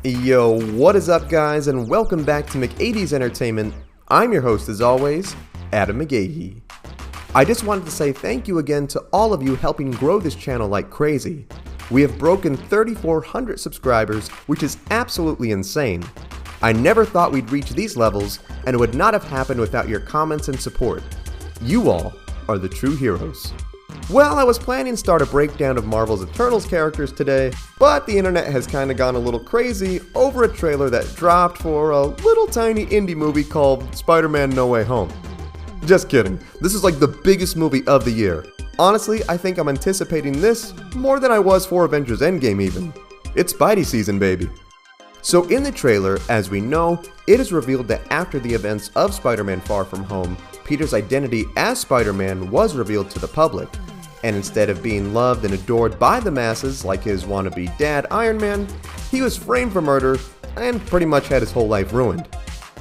Yo, what is up guys, and welcome back to McAdee's Entertainment. I'm your host as always, Adam McGahee. I just wanted to say thank you again to all of you helping grow this channel like crazy. We have broken 3,400 subscribers, which is absolutely insane. I never thought we'd reach these levels, and it would not have happened without your comments and support. You all are the true heroes. Well, I was planning to start a breakdown of Marvel's Eternals characters today, but the internet has kinda gone a little crazy over a trailer that dropped for a little tiny indie movie called Spiderman No Way Home. Just kidding, this is like the biggest movie of the year. Honestly, I think I'm anticipating this more than I was for Avengers Endgame even. It's Spidey season, baby. So in the trailer, as we know, it is revealed that after the events of Spider-Man Far From Home, Peter's identity as Spider-Man was revealed to the public. And instead of being loved and adored by the masses like his wannabe dad Iron Man, he was framed for murder and pretty much had his whole life ruined.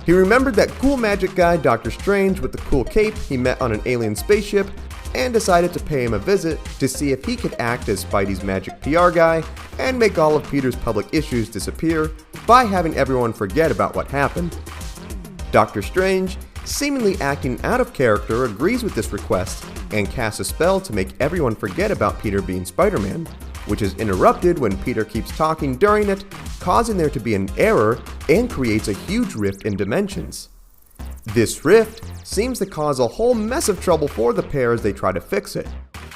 He remembered that cool magic guy Doctor Strange with the cool cape he met on an alien spaceship and decided to pay him a visit to see if he could act as Spidey's magic PR guy and make all of Peter's public issues disappear by having everyone forget about what happened. Doctor Strange, seemingly acting out of character, agrees with this request and casts a spell to make everyone forget about Peter being Spider-Man, which is interrupted when Peter keeps talking during it, causing there to be an error and creates a huge rift in dimensions. This rift seems to cause a whole mess of trouble for the pair as they try to fix it.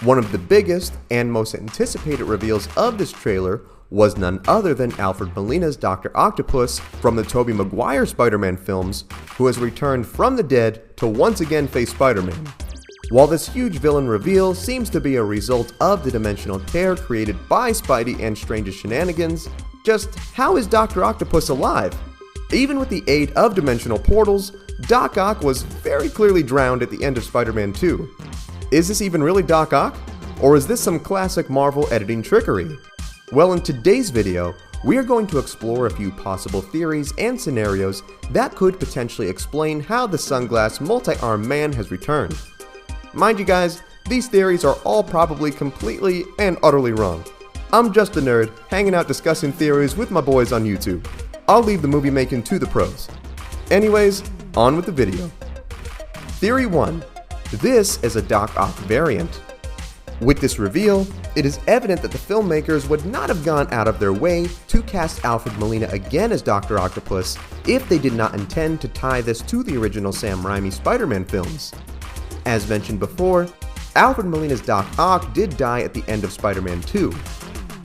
One of the biggest and most anticipated reveals of this trailer was none other than Alfred Molina's Dr. Octopus from the Tobey Maguire Spider-Man films, who has returned from the dead to once again face Spider-Man. While this huge villain reveal seems to be a result of the dimensional tear created by Spidey and Strange's shenanigans, just how is Dr. Octopus alive? Even with the aid of dimensional portals, Doc Ock was very clearly drowned at the end of Spider-Man 2. Is this even really Doc Ock? Or is this some classic Marvel editing trickery? Well, in today's video, we are going to explore a few possible theories and scenarios that could potentially explain how the sunglass multi-armed man has returned. Mind you guys, these theories are all probably completely and utterly wrong. I'm just a nerd, hanging out discussing theories with my boys on YouTube. I'll leave the movie making to the pros. Anyways, on with the video. Theory 1. This is a Doc Ock variant. With this reveal, it is evident that the filmmakers would not have gone out of their way to cast Alfred Molina again as Dr. Octopus if they did not intend to tie this to the original Sam Raimi Spider-Man films. As mentioned before, Alfred Molina's Doc Ock did die at the end of Spider-Man 2.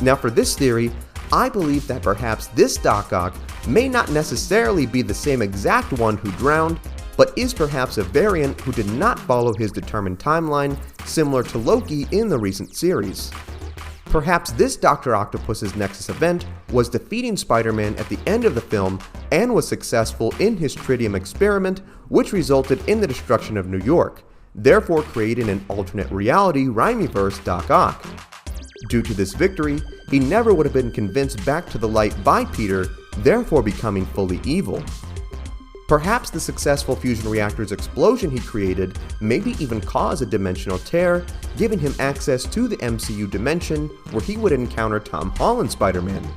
Now for this theory, I believe that perhaps this Doc Ock may not necessarily be the same exact one who drowned, but is perhaps a variant who did not follow his determined timeline, similar to Loki in the recent series. Perhaps this Dr. Octopus's Nexus event was defeating Spider-Man at the end of the film and was successful in his tritium experiment, which resulted in the destruction of New York, therefore creating an alternate reality Raimiverse Doc Ock. Due to this victory, he never would have been convinced back to the light by Peter, therefore becoming fully evil. Perhaps the successful fusion reactor's explosion he created maybe even caused a dimensional tear, giving him access to the MCU dimension where he would encounter Tom Holland's Spider-Man.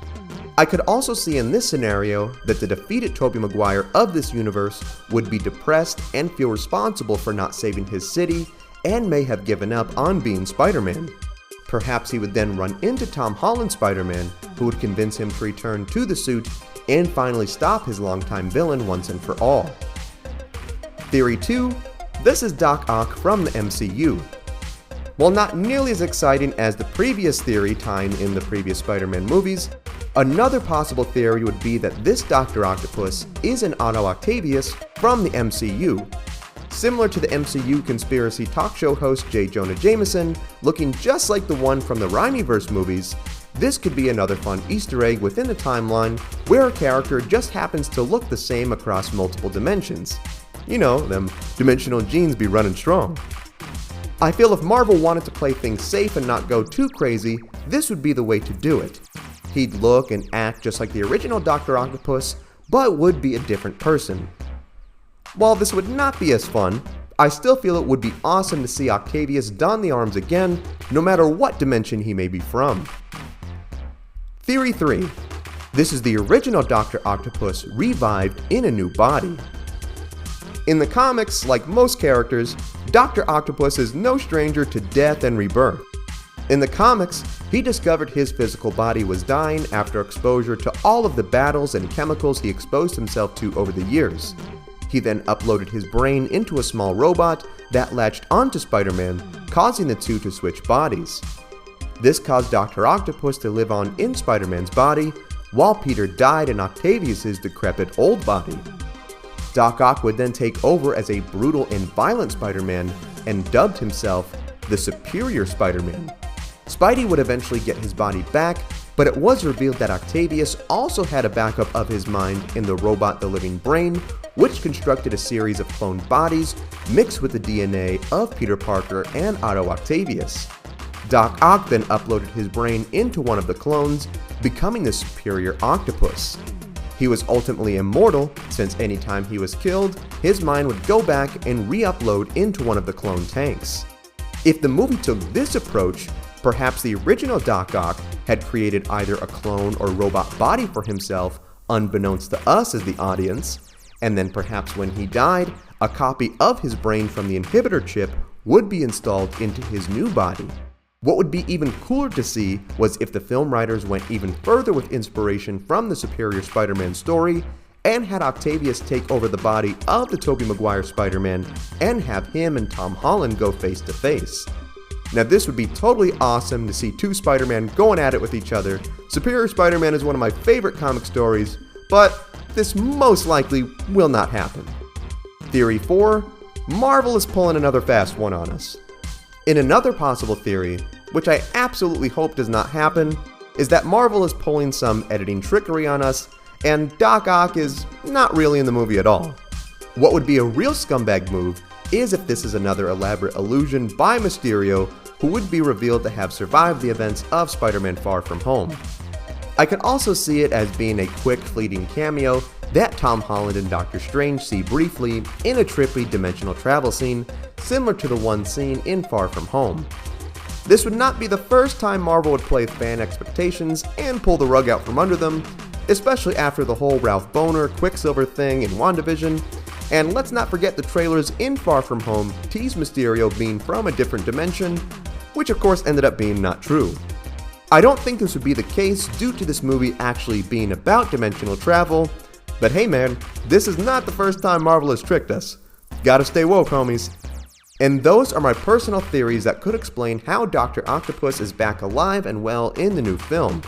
I could also see in this scenario that the defeated Tobey Maguire of this universe would be depressed and feel responsible for not saving his city and may have given up on being Spider-Man. Perhaps he would then run into Tom Holland's Spider-Man, who would convince him to return to the suit and finally stop his longtime villain once and for all. Theory 2. This is Doc Ock from the MCU. While not nearly as exciting as the previous theory tying in the previous Spider-Man movies, another possible theory would be that this Dr. Octopus is an Otto Octavius from the MCU. Similar to the MCU conspiracy talk show host J. Jonah Jameson, looking just like the one from the Raimiverse movies, this could be another fun Easter egg within the timeline where a character just happens to look the same across multiple dimensions. You know, them dimensional genes be running strong. I feel if Marvel wanted to play things safe and not go too crazy, this would be the way to do it. He'd look and act just like the original Dr. Octopus, but would be a different person. While this would not be as fun, I still feel it would be awesome to see Octavius don the arms again, no matter what dimension he may be from. Theory 3. This is the original Dr. Octopus revived in a new body. In the comics, like most characters, Dr. Octopus is no stranger to death and rebirth. In the comics, he discovered his physical body was dying after exposure to all of the battles and chemicals he exposed himself to over the years. He then uploaded his brain into a small robot that latched onto Spider-Man, causing the two to switch bodies. This caused Dr. Octopus to live on in Spider-Man's body, while Peter died in Octavius's decrepit old body. Doc Ock would then take over as a brutal and violent Spider-Man and dubbed himself the Superior Spider-Man. Spidey would eventually get his body back, but it was revealed that Octavius also had a backup of his mind in the robot The Living Brain, which constructed a series of cloned bodies mixed with the DNA of Peter Parker and Otto Octavius. Doc Ock then uploaded his brain into one of the clones, becoming the Superior Octopus. He was ultimately immortal, since anytime he was killed, his mind would go back and re-upload into one of the clone tanks. If the movie took this approach, perhaps the original Doc Ock had created either a clone or robot body for himself, unbeknownst to us as the audience, and then perhaps when he died, a copy of his brain from the inhibitor chip would be installed into his new body. What would be even cooler to see was if the film writers went even further with inspiration from the Superior Spider-Man story and had Octavius take over the body of the Tobey Maguire Spider-Man and have him and Tom Holland go face to face. Now this would be totally awesome to see two Spider-Man going at it with each other. Superior Spider-Man is one of my favorite comic stories, but this most likely will not happen. Theory 4. Marvel is pulling another fast one on us. In another possible theory, which I absolutely hope does not happen, is that Marvel is pulling some editing trickery on us, and Doc Ock is not really in the movie at all. What would be a real scumbag move is if this is another elaborate illusion by Mysterio, who would be revealed to have survived the events of Spider-Man Far From Home. I can also see it as being a quick fleeting cameo that Tom Holland and Doctor Strange see briefly in a trippy dimensional travel scene similar to the one seen in Far From Home. This would not be the first time Marvel would play fan expectations and pull the rug out from under them, especially after the whole Ralph Bohner Quicksilver thing in WandaVision, and let's not forget the trailers in Far From Home teased Mysterio being from a different dimension, which of course ended up being not true. I don't think this would be the case due to this movie actually being about dimensional travel, but hey man, this is not the first time Marvel has tricked us. Gotta stay woke, homies. And those are my personal theories that could explain how Dr. Octopus is back alive and well in the new film.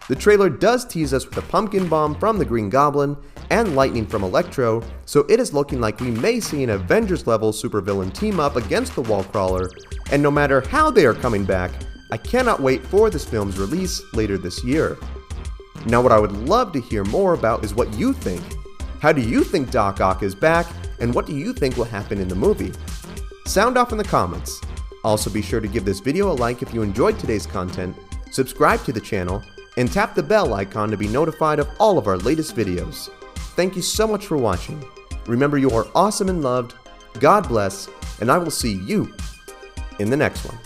The trailer does tease us with a pumpkin bomb from the Green Goblin and lightning from Electro, so it is looking like we may see an Avengers-level supervillain team up against the Wallcrawler, and no matter how they are coming back, I cannot wait for this film's release later this year. Now what I would love to hear more about is what you think. How do you think Doc Ock is back, and what do you think will happen in the movie? Sound off in the comments. Also be sure to give this video a like if you enjoyed today's content, subscribe to the channel, and tap the bell icon to be notified of all of our latest videos. Thank you so much for watching. Remember, you are awesome and loved, God bless, and I will see you in the next one.